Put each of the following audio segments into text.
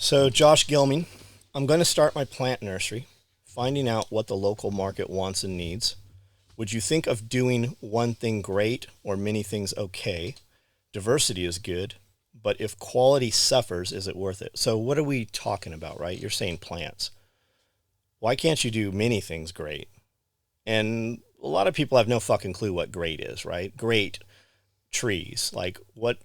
So, Josh Gilman, I'm going to start my plant nursery, finding out what the local market wants and needs. Would you think of doing one thing great or many things okay? Diversity is good, but if quality suffers, is it worth it? So, what are we talking about, right? You're saying plants. Why can't you do many things great? And a lot of people have no fucking clue what great is, right? Great trees, like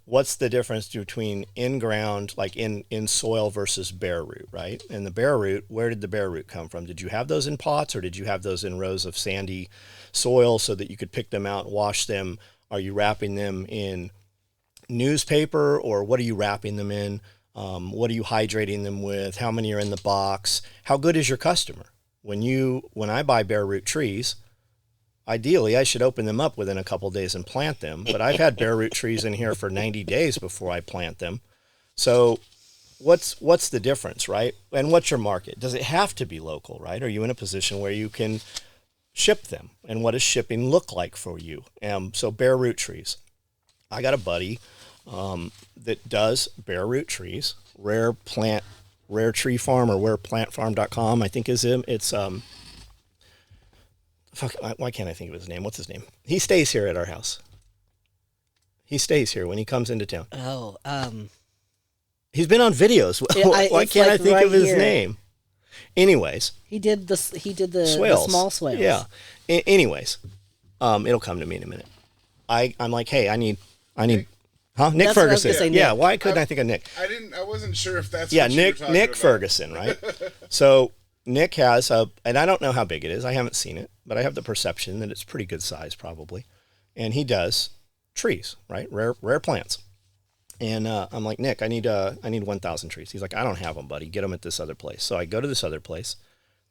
what's the difference between in ground, like in soil, versus bare root, right? And the bare root, where did the bare root come from? Did you have those in pots, or did you have those in rows of sandy soil so that you could pick them out, wash them? Are you wrapping them in newspaper, or what are you wrapping them in? What are you hydrating them with? How many are in the box? How good is your customer? When I buy bare root trees, ideally, I should open them up within a couple of days and plant them. But I've had bare root trees in here for 90 days before I plant them. So what's the difference, right? And what's your market? Does it have to be local, right? Are you in a position where you can ship them? And what does shipping look like for you? So bare root trees. I got a buddy that does bare root trees, Rare Tree Farm, or rareplantfarm.com, I think is him. It's fuck, why can't I think of his name? What's his name? He stays here at our house. He stays here when he comes into town. Oh, He's been on videos. Why can't I think of his name? Anyways, he did the swales. The small swales. Yeah. Anyways, it'll come to me in a minute. I'm like, hey, I need, huh? Nick That's what I was Ferguson. gonna say, Yeah. Nick. Why couldn't I think of Nick? I wasn't sure if that's Yeah, what you were Nick talking Nick about. Ferguson, right? So Nick has and I don't know how big it is. I haven't seen it, but I have the perception that it's pretty good size probably. And he does trees, right? Rare plants. And I'm like, Nick, I need 1,000 trees. He's like, I don't have them, buddy. Get them at this other place. So I go to this other place.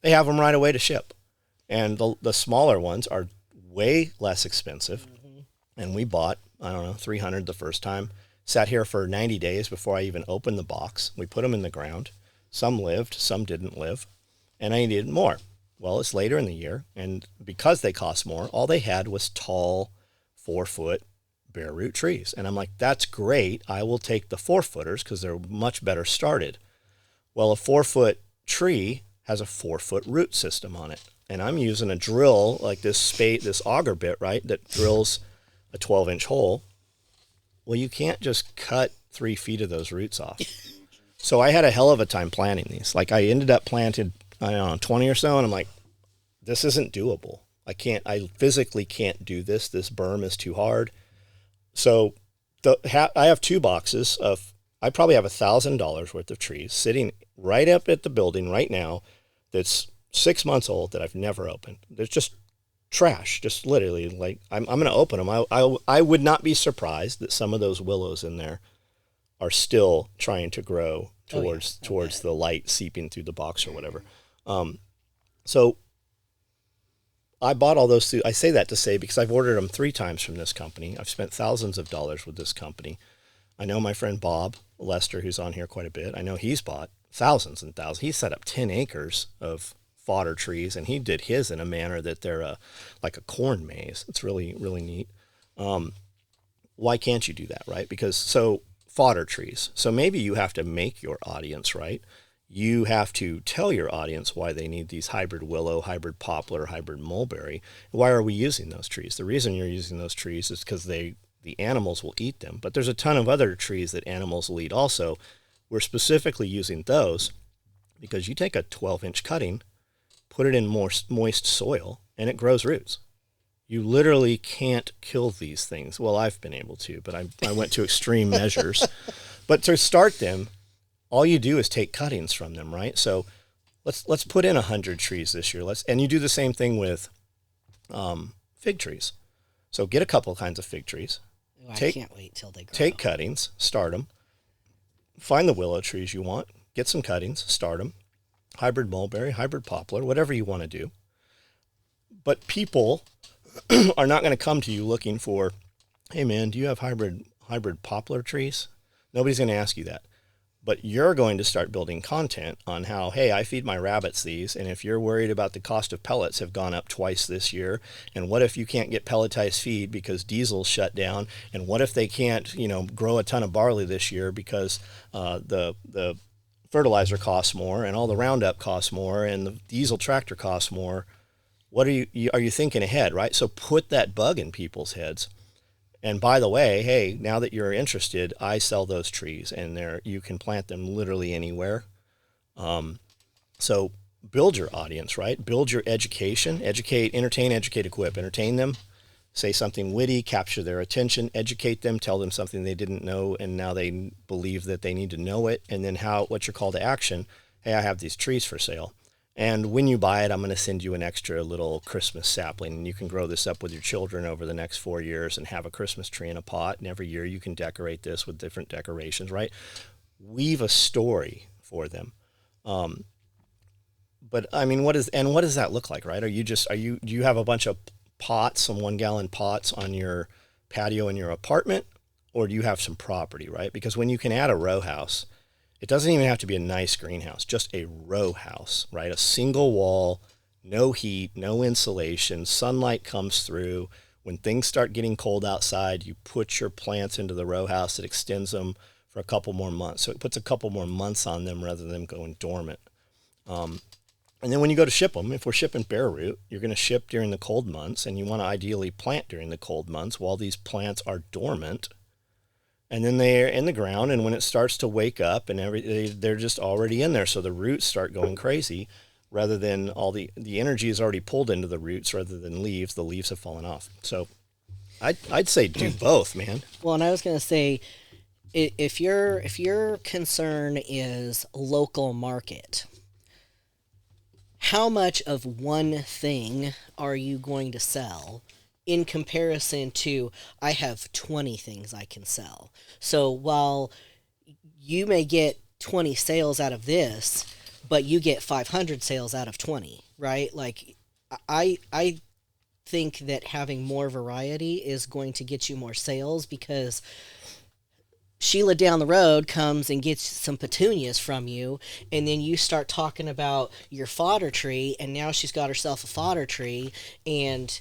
They have them right away to ship. And the smaller ones are way less expensive. Mm-hmm. And we bought, I don't know, 300 the first time. Sat here for 90 days before I even opened the box. We put them in the ground. Some lived, some didn't live. And I needed more. Well, it's later in the year, and because they cost more, all they had was tall 4-foot bare root trees. And I'm like, that's great. I will take the 4-footers because they're much better started. Well, a 4-foot tree has a 4-foot root system on it. And I'm using a drill like this auger bit, right, that drills a 12-inch hole. Well, you can't just cut 3 feet of those roots off. So I had a hell of a time planting these. Like I ended up planted, I don't know, 20 or so, and I'm like, this isn't doable. I physically can't do this. This berm is too hard. So I have 2 boxes I probably have $1,000 worth of trees sitting right up at the building right now that's 6 months old that I've never opened. There's just trash, just literally, like I'm going to open them. I would not be surprised that some of those willows in there are still trying to grow towards the light seeping through the box or whatever. So I bought all those. I say that to say because I've ordered them 3 times from this company. I've spent thousands of dollars with this company. I know my friend Bob Lester, who's on here quite a bit. I know he's bought thousands and thousands. He set up 10 acres of fodder trees, and he did his in a manner that they're like a corn maze. It's really, really neat. Why can't you do that, right? Because fodder trees. So maybe you have to make your audience, right? You have to tell your audience why they need these hybrid willow, hybrid poplar, hybrid mulberry. Why are we using those trees? The reason you're using those trees is because the animals will eat them. But there's a ton of other trees that animals will eat also. We're specifically using those because you take a 12-inch cutting, put it in more moist soil, and it grows roots. You literally can't kill these things. Well, I've been able to, but I went to extreme measures. But to start them, all you do is take cuttings from them, right? So let's put in 100 trees this year. And you do the same thing with fig trees. So get a couple kinds of fig trees. Oh, I can't wait till they grow. Take cuttings, start them. Find the willow trees you want. Get some cuttings, start them. Hybrid mulberry, hybrid poplar, whatever you want to do. But people are not going to come to you looking for, hey man, do you have hybrid poplar trees? Nobody's going to ask you that. But you're going to start building content on how, hey, I feed my rabbits these, and if you're worried about the cost of pellets have gone up twice this year, and what if you can't get pelletized feed because diesel's shut down, and what if they can't, grow a ton of barley this year because the fertilizer costs more and all the Roundup costs more and the diesel tractor costs more. What are you thinking ahead, right? So put that bug in people's heads. And by the way, hey, now that you're interested, I sell those trees, and you can plant them literally anywhere. So build your audience, right? Build your education, educate, entertain, educate, equip, entertain them, say something witty, capture their attention, educate them, tell them something they didn't know, and now they believe that they need to know it. And then what's your call to action? Hey, I have these trees for sale. And when you buy it, I'm going to send you an extra little Christmas sapling, and you can grow this up with your children over the next 4 years and have a Christmas tree in a pot. And every year you can decorate this with different decorations, right? Weave a story for them. But I mean, what does that look like, right? Do you have a bunch of pots, some 1 gallon pots on your patio in your apartment, or do you have some property, right? Because when you can add a row house, it doesn't even have to be a nice greenhouse, just a row house, right? A single wall, no heat, no insulation, sunlight comes through. When things start getting cold outside, you put your plants into the row house. It extends them for a couple more months. So it puts a couple more months on them rather than them going dormant. And then when you go to ship them, if we're shipping bare root, you're going to ship during the cold months, and you want to ideally plant during the cold months while these plants are dormant. And then they're in the ground, and when it starts to wake up, and they're just already in there, so the roots start going crazy, rather than all the energy is already pulled into the roots rather than leaves. The leaves have fallen off. So I'd say do both, man. Well, and I was going to say, if your concern is local market, how much of one thing are you going to sell in comparison to, I have 20 things I can sell? So while you may get 20 sales out of this, but you get 500 sales out of 20, right? Like, I think that having more variety is going to get you more sales, because Sheila down the road comes and gets some petunias from you, and then you start talking about your fodder tree, and now she's got herself a fodder tree, and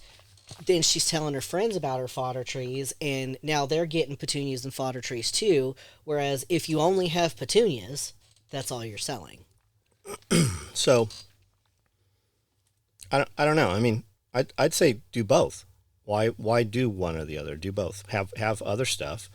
then she's telling her friends about her fodder trees, and now they're getting petunias and fodder trees too. Whereas if you only have petunias, that's all you're selling. So I don't know. I mean, I'd say do both. Why do one or the other? Do both. Have other stuff,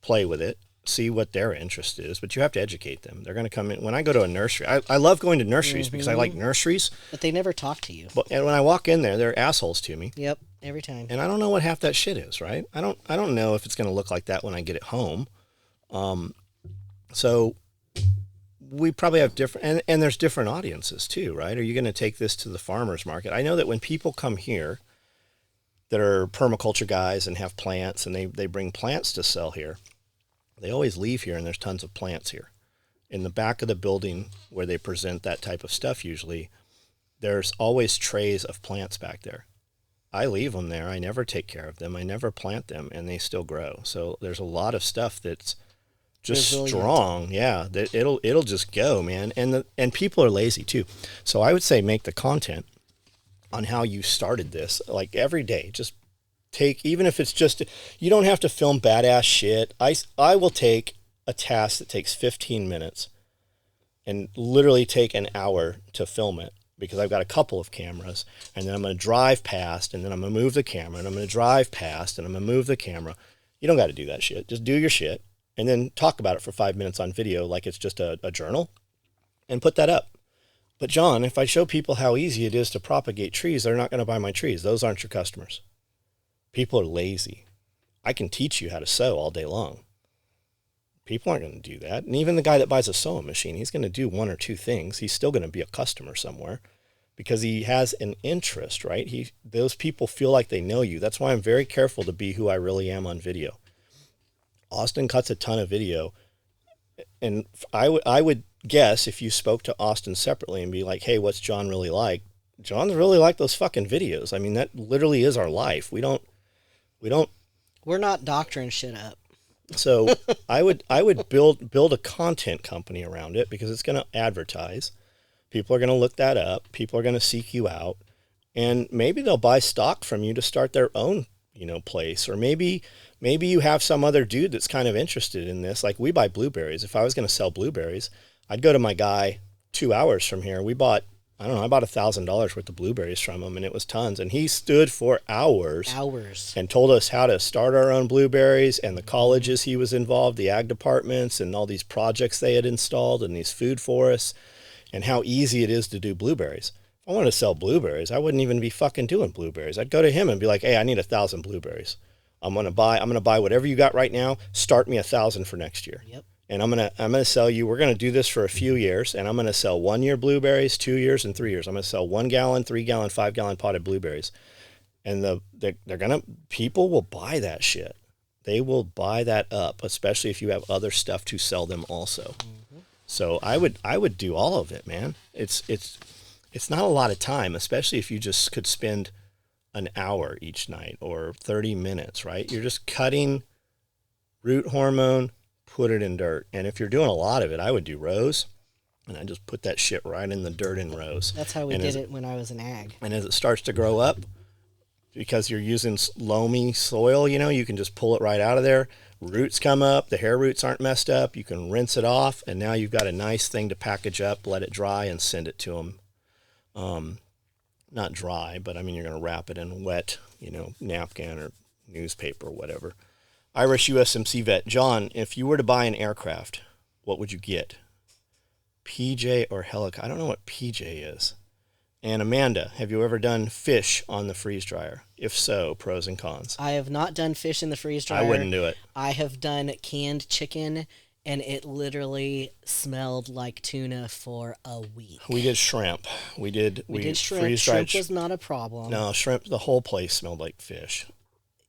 play with it, see what their interest is, but you have to educate them. They're going to come in. When I go to a nursery, I love going to nurseries because I like nurseries. But they never talk to you. And when I walk in there, they're assholes to me. Yep, every time. And I don't know what half that shit is, right? I don't know if it's going to look like that when I get it home. So we probably have different, and there's different audiences too, right? Are you going to take this to the farmer's market? I know that when people come here that are permaculture guys and have plants, and they bring plants to sell here, they always leave here and there's tons of plants here. In the back of the building where they present that type of stuff, usually there's always trays of plants back there. I leave them there. I never take care of them. I never plant them, and they still grow. So there's a lot of stuff that's just strong. Yeah, that it'll just go, man. And people are lazy too. So I would say make the content on how you started this, like every day. Just even if it's just, you don't have to film badass shit. I will take a task that takes 15 minutes and literally take an hour to film it, because I've got a couple of cameras, and then I'm going to drive past, and then I'm going to move the camera, and I'm going to drive past, and I'm going to move the camera. You don't got to do that shit. Just do your shit, and then talk about it for 5 minutes on video like it's just a journal, and put that up. But John, if I show people how easy it is to propagate trees, they're not going to buy my trees. Those aren't your customers. People are lazy. I can teach you how to sew all day long. People aren't going to do that. And even the guy that buys a sewing machine, he's going to do one or two things. He's still going to be a customer somewhere because he has an interest, right? Those people feel like they know you. That's why I'm very careful to be who I really am on video. Austin cuts a ton of video. And I would guess if you spoke to Austin separately and be like, hey, what's John really like? John's really like those fucking videos. I mean, that literally is our life. We're not doctoring shit up. So I would build a content company around it, because it's going to advertise. People are going to look that up. People are going to seek you out, and maybe they'll buy stock from you to start their own, place. Or maybe you have some other dude that's kind of interested in this. Like, we buy blueberries. If I was going to sell blueberries, I'd go to my guy 2 hours from here. We bought, I don't know, I bought $1,000 worth of blueberries from him, and it was tons. And he stood for hours and told us how to start our own blueberries and the colleges he was involved, the ag departments, and all these projects they had installed and these food forests, and how easy it is to do blueberries. If I wanted to sell blueberries, I wouldn't even be fucking doing blueberries. I'd go to him and be like, hey, I need 1,000 blueberries. I'm gonna buy whatever you got right now. Start me 1,000 for next year. Yep. And I'm gonna sell you. We're gonna do this for a few years, and I'm gonna sell 1 year blueberries, 2 years, and 3 years. I'm gonna sell 1 gallon, 3 gallon, 5 gallon potted blueberries, and people will buy that shit. They will buy that up, especially if you have other stuff to sell them also. Mm-hmm. So I would do all of it, man. It's not a lot of time, especially if you just could spend an hour each night or 30 minutes, right? You're just cutting root hormone, put it in dirt. And if you're doing a lot of it, I would do rows, and I just put that shit right in the dirt in rows. That's how we did it when I was in ag. And as it starts to grow up, because you're using loamy soil, you can just pull it right out of there. Roots come up, the hair roots aren't messed up. You can rinse it off, and now you've got a nice thing to package up, let it dry, and send it to them. Not dry, but I mean, you're going to wrap it in wet, napkin or newspaper or whatever. Irish USMC vet. John, if you were to buy an aircraft, what would you get? PJ or helicopter? I don't know what PJ is. And Amanda, have you ever done fish on the freeze dryer? If so, pros and cons. I have not done fish in the freeze dryer. I wouldn't do it. I have done canned chicken, and it literally smelled like tuna for a week. We did shrimp. We did shrimp. Shrimp was not a problem. No, shrimp, the whole place smelled like fish.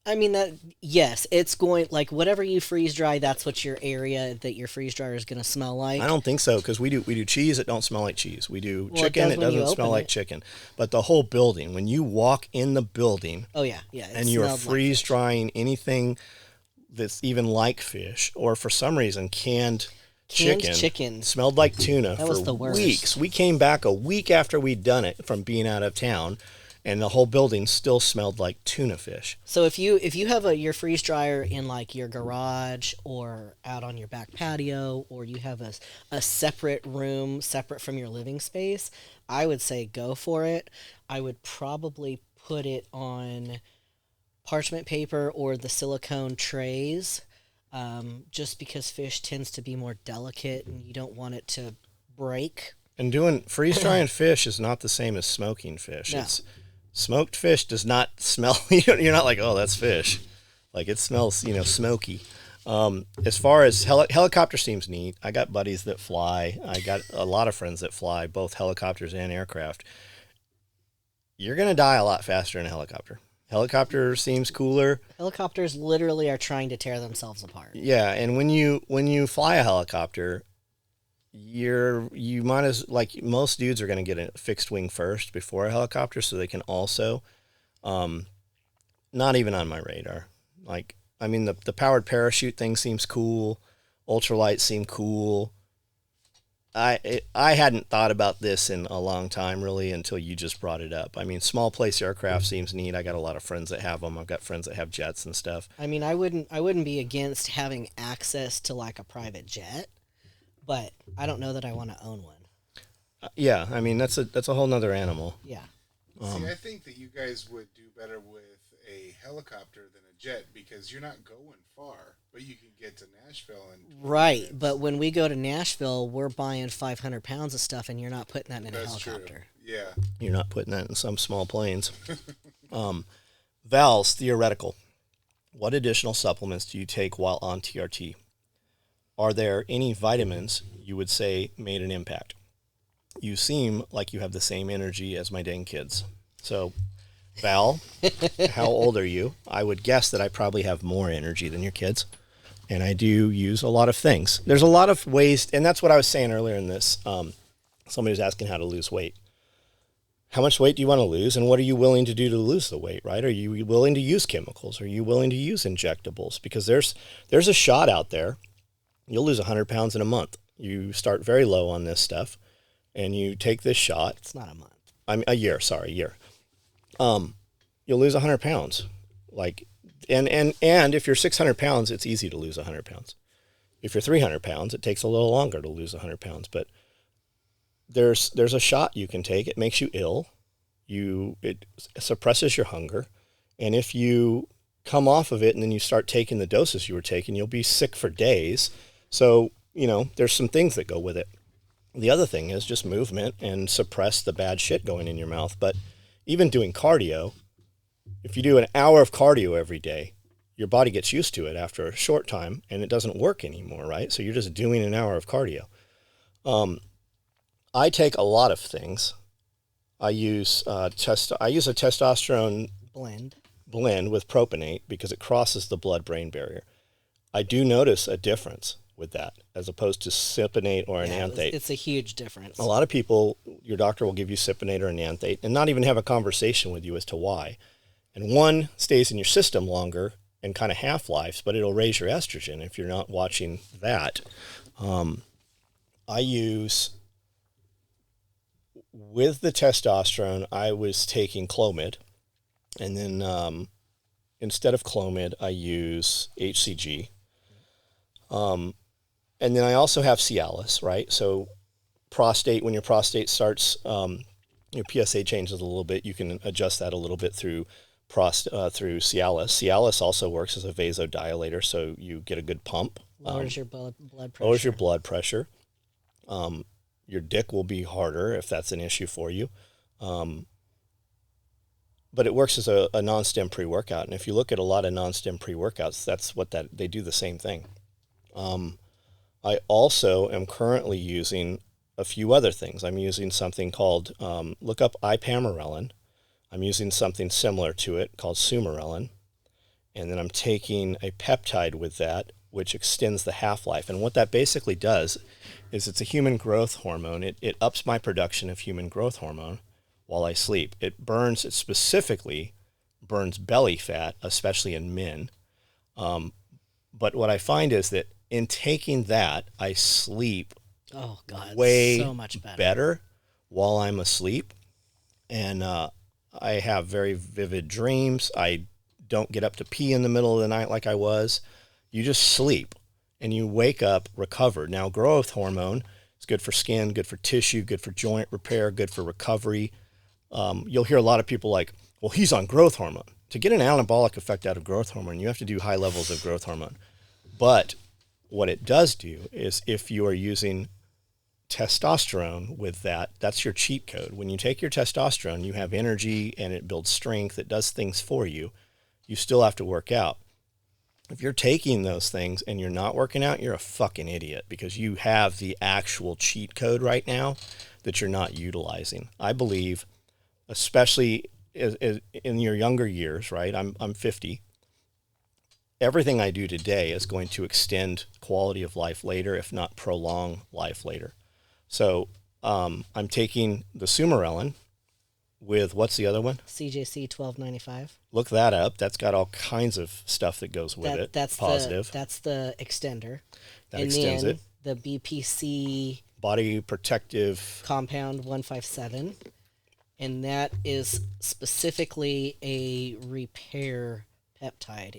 I mean, yes, it's going, like, whatever you freeze dry, that's what your area that your freeze dryer is going to smell like. I don't think so, because we do cheese, it don't smell like cheese. We do chicken, it doesn't smell like chicken. But the whole building, when you walk in the building, oh yeah, and you are freeze drying anything that's even like fish, or for some reason canned chicken smelled like tuna for weeks. We came back a week after we'd done it from being out of town, and the whole building still smelled like tuna fish. So if you have your freeze dryer in like your garage or out on your back patio, or you have a separate room separate from your living space, I would say go for it. I would probably put it on parchment paper or the silicone trays, just because fish tends to be more delicate and you don't want it to break. And doing freeze drying fish is not the same as smoking fish. No. Smoked fish does not smell. You're not like, oh, that's fish. Like, it smells, smoky. As far as helicopter seems neat. I got buddies that fly. I got a lot of friends that fly both helicopters and aircraft. You're gonna die a lot faster in a helicopter. Helicopter seems cooler. Helicopters literally are trying to tear themselves apart. Yeah, and when you fly a helicopter, you might as, like, most dudes are going to get a fixed wing first before a helicopter, so they can also, not even on my radar. Like, I mean, the powered parachute thing seems cool. Ultralights seem cool. I hadn't thought about this in a long time, really, until you just brought it up. I mean, small place aircraft seems neat. I got a lot of friends that have them. I've got friends that have jets and stuff. I mean, I wouldn't be against having access to like a private jet, but I don't know that I want to own one. Yeah, I mean, that's a whole nother animal. Yeah. See, I think that you guys would do better with a helicopter than a jet, because you're not going far, but you can get to Nashville in 20 right. minutes. But when we go to Nashville, we're buying 500 pounds of stuff, and you're not putting that in a helicopter. True. Yeah. You're not putting that in some small planes. Val's theoretical. What additional supplements do you take while on TRT? Are there any vitamins you would say made an impact? You seem like you have the same energy as my dang kids. So, Val, how old are you? I would guess that I probably have more energy than your kids. And I do use a lot of things. There's a lot of ways, and that's what I was saying earlier in this. Somebody was asking how to lose weight. How much weight do you want to lose, and what are you willing to do to lose the weight, right? Are you willing to use chemicals? Are you willing to use injectables? Because there's a shot out there. You'll lose 100 pounds in a month. You start very low on this stuff, and you take this shot. It's not a month. A year. You'll lose 100 pounds. Like, and if you're 600 pounds, it's easy to lose 100 pounds. If you're 300 pounds, it takes a little longer to lose 100 pounds. But there's a shot you can take. It makes you ill. It suppresses your hunger. And if you come off of it and then you start taking the doses you were taking, you'll be sick for days. So, there's some things that go with it. The other thing is just movement and suppress the bad shit going in your mouth. But even doing cardio, if you do an hour of cardio every day, your body gets used to it after a short time and it doesn't work anymore, right? So you're just doing an hour of cardio. I take a lot of things. I use a testosterone blend with propionate because it crosses the blood-brain barrier. I do notice a difference with that as opposed to cypionate or enanthate. It's a huge difference. A lot of people, your doctor will give you cypionate or enanthate and not even have a conversation with you as to why. And one stays in your system longer and kind of half-lives, but it'll raise your estrogen if you're not watching that. I use, with the testosterone, I was taking Clomid, and then instead of Clomid, I use HCG. And then I also have Cialis, right? So when your prostate starts, your PSA changes a little bit, you can adjust that a little bit through Cialis. Cialis also works as a vasodilator, so you get a good pump. Lowers your blood pressure. Lowers your blood pressure. Your dick will be harder if that's an issue for you. But it works as a non-stim pre-workout. And if you look at a lot of non-stim pre-workouts, that's what they do the same thing. I also am currently using a few other things. I'm using something called, look up ipamorelin. I'm using something similar to it called sumarelin. And then I'm taking a peptide with that, which extends the half-life. And what that basically does is it's a human growth hormone. It ups my production of human growth hormone while I sleep. It specifically burns belly fat, especially in men. But what I find is that in taking that, I sleep way so much better while I'm asleep. And I have very vivid dreams. I don't get up to pee in the middle of the night like I was. You just sleep and you wake up recovered. Now, growth hormone is good for skin, good for tissue, good for joint repair, good for recovery. You'll hear a lot of people like, well, he's on growth hormone. To get an anabolic effect out of growth hormone, you have to do high levels of growth hormone. But what it does do is if you are using testosterone with that, that's your cheat code. When you take your testosterone, you have energy and it builds strength. It does things for you. You still have to work out. If you're taking those things and you're not working out, you're a fucking idiot because you have the actual cheat code right now that you're not utilizing. I believe, especially in your younger years, right? I'm 50. Everything I do today is going to extend quality of life later, if not prolong life later. So I'm taking the sumarelin with, what's the other one? CJC 1295. Look that up. That's got all kinds of stuff that goes with it. That's positive. That's the extender. That extends it. The BPC Body Protective Compound 157. And that is specifically a repair peptide.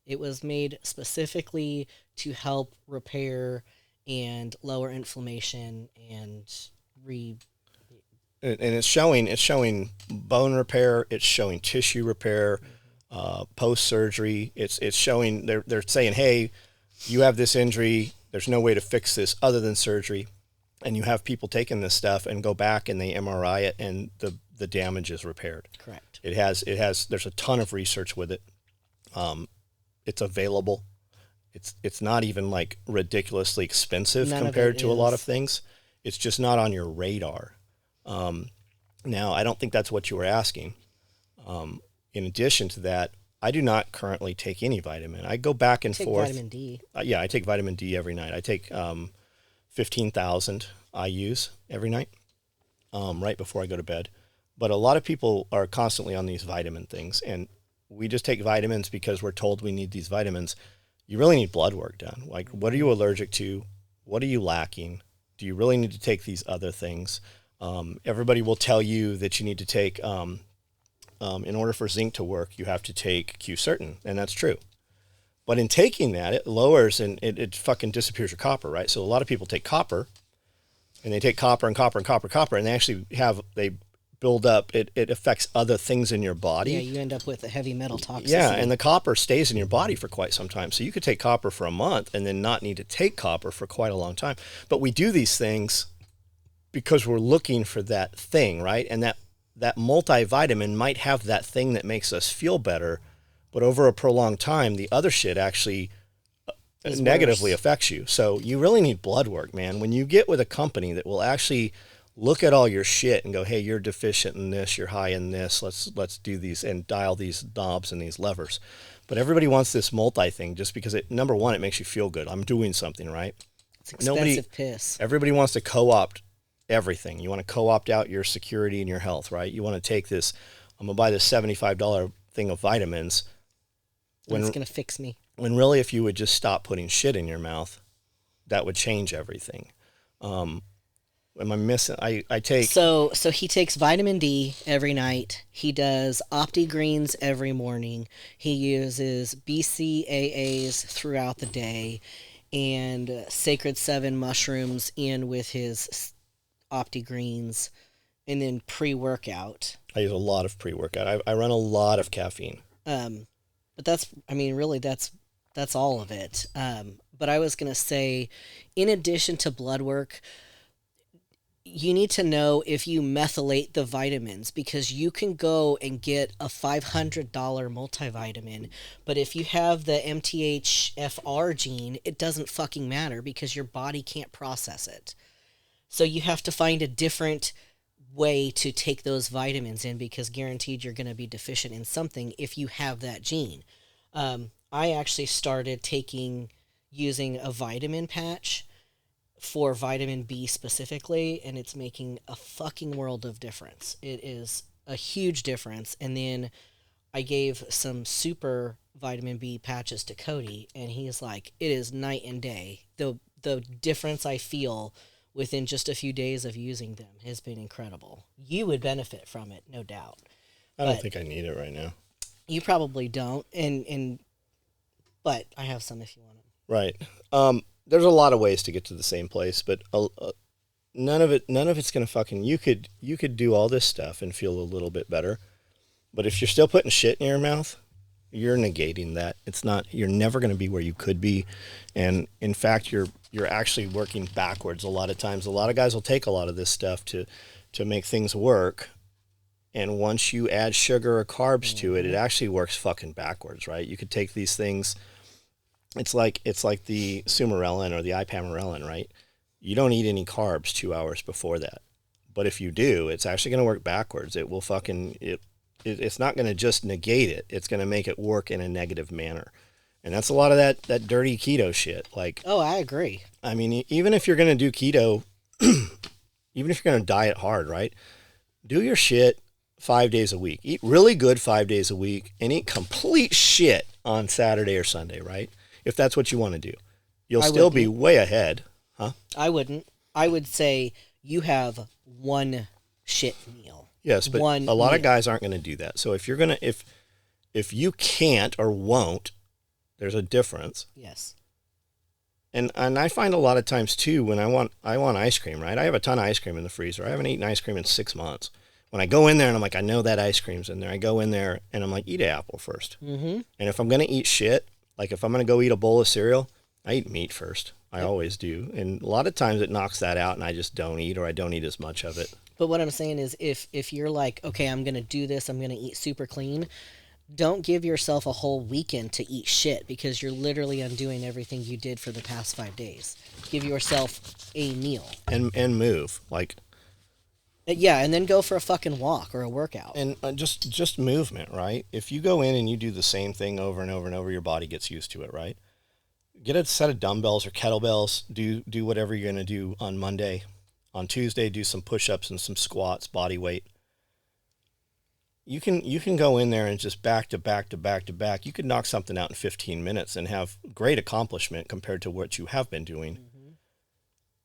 It was made specifically to help repair and lower inflammation and and it's showing bone repair, it's showing tissue repair, post surgery. It's showing they're saying, hey, you have this injury, there's no way to fix this other than surgery. And you have people taking this stuff and go back and they MRI it and the damage is repaired. Correct. There's a ton of research with it. It's available. It's not even like ridiculously expensive compared to a lot of things. It's just not on your radar. Now, I don't think that's what you were asking. In addition to that, I do not currently take any vitamin. I go back and forth. Vitamin D. Yeah, I take vitamin D every night. I take 15,000 IUs every night, right before I go to bed. But a lot of people are constantly on these vitamin things, and we just take vitamins because we're told we need these vitamins. You really need blood work done. Like, what are you allergic to? What are you lacking? Do you really need to take these other things? Everybody will tell you that you need to take, in order for zinc to work, you have to take Q-certain, and that's true. But in taking that, it lowers and it fucking disappears your copper, right? So a lot of people take copper and they take copper and copper and copper, and they actually they build up. It affects other things in your body. Yeah, you end up with a heavy metal toxicity. Yeah, and the copper stays in your body for quite some time. So you could take copper for a month and then not need to take copper for quite a long time. But we do these things because we're looking for that thing, right? And that multivitamin might have that thing that makes us feel better, but over a prolonged time, the other shit actually negatively affects you. So you really need blood work, man. When you get with a company that will actually look at all your shit and go, hey, you're deficient in this, you're high in this, let's do these and dial these knobs and these levers. But everybody wants this multi thing just because number one, it makes you feel good. I'm doing something, right? It's expensive piss. Everybody wants to co-opt everything. You want to co-opt out your security and your health, right? You want to take this, I'm going to buy this $75 thing of vitamins. It's going to fix me. When really, if you would just stop putting shit in your mouth, that would change everything. Am I missing? I take... So he takes vitamin D every night. He does OptiGreens every morning. He uses BCAAs throughout the day and Sacred 7 mushrooms in with his OptiGreens, and then pre-workout. I use a lot of pre-workout. I run a lot of caffeine. But that's all of it. But I was going to say, in addition to blood work, you need to know if you methylate the vitamins, because you can go and get a $500 multivitamin, but if you have the MTHFR gene, it doesn't fucking matter because your body can't process it. So you have to find a different way to take those vitamins in, because guaranteed you're going to be deficient in something if you have that gene. I actually started using a vitamin patch for vitamin B specifically, and it's making a fucking world of difference. It is a huge difference. And then I gave some super vitamin B patches to Cody, and he's like, it is night and day. The difference I feel within just a few days of using them has been incredible. You would benefit from it, no doubt. I don't think I need it right now. You probably don't, but I have some if you want them. Right. There's a lot of ways to get to the same place, but none of it's gonna fucking. You could do all this stuff and feel a little bit better, but if you're still putting shit in your mouth, you're negating that. It's not. You're never gonna be where you could be, and in fact, you're actually working backwards a lot of times. A lot of guys will take a lot of this stuff to make things work, and once you add sugar or carbs to it, it actually works fucking backwards, right? You could take these things. It's like the sumarelin or the ipamorelin, right? You don't eat any carbs 2 hours before that. But if you do, it's actually going to work backwards. It will it's not going to just negate it. It's going to make it work in a negative manner. And that's a lot of that dirty keto shit. Like, oh, I agree. I mean, even if you're going to do keto, even if you're going to diet hard, right? Do your shit 5 days a week. Eat really good 5 days a week and eat complete shit on Saturday or Sunday, right? If that's what you want to do. You'll still be way ahead, huh? I wouldn't. I would say you have one shit meal. Yes, but a lot of guys aren't going to do that. So if you're going to, if you can't or won't, there's a difference. Yes. And I find a lot of times too, when I want ice cream, right? I have a ton of ice cream in the freezer. I haven't eaten ice cream in 6 months. When I go in there and I'm like, I know that ice cream's in there. I go in there and I'm like, eat an apple first. Mm-hmm. And if I'm going to eat shit, like if I'm going to go eat a bowl of cereal, I eat meat first. I always do. And a lot of times it knocks that out and I just don't eat, or I don't eat as much of it. But what I'm saying is if you're like, okay, I'm going to do this, I'm going to eat super clean, don't give yourself a whole weekend to eat shit, because you're literally undoing everything you did for the past 5 days. Give yourself a meal. And move. Like... Yeah, and then go for a fucking walk or a workout. And just movement, right? If you go in and you do the same thing over and over and over, your body gets used to it, right? Get a set of dumbbells or kettlebells. Do whatever you're going to do on Monday. On Tuesday, do some push-ups and some squats, body weight. You can go in there and just back to back to back to back. You could knock something out in 15 minutes and have great accomplishment compared to what you have been doing. Mm-hmm.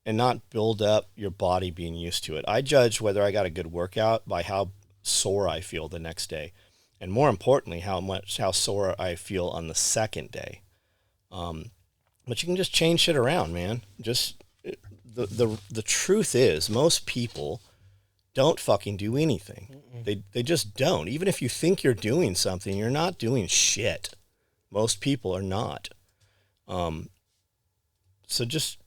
And not build up your body being used to it. I judge whether I got a good workout by how sore I feel the next day. And more importantly, how sore I feel on the second day. But you can just change shit around, man. Just the truth is, most people don't fucking do anything. They just don't. Even if you think you're doing something, you're not doing shit. Most people are not. So just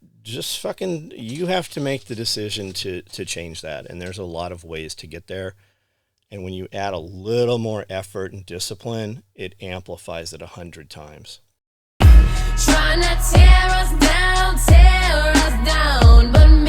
fucking, you have to make the decision to change that. And there's a lot of ways to get there. And when you add a little more effort and discipline, it amplifies it 100 times. Trying to tear us down, but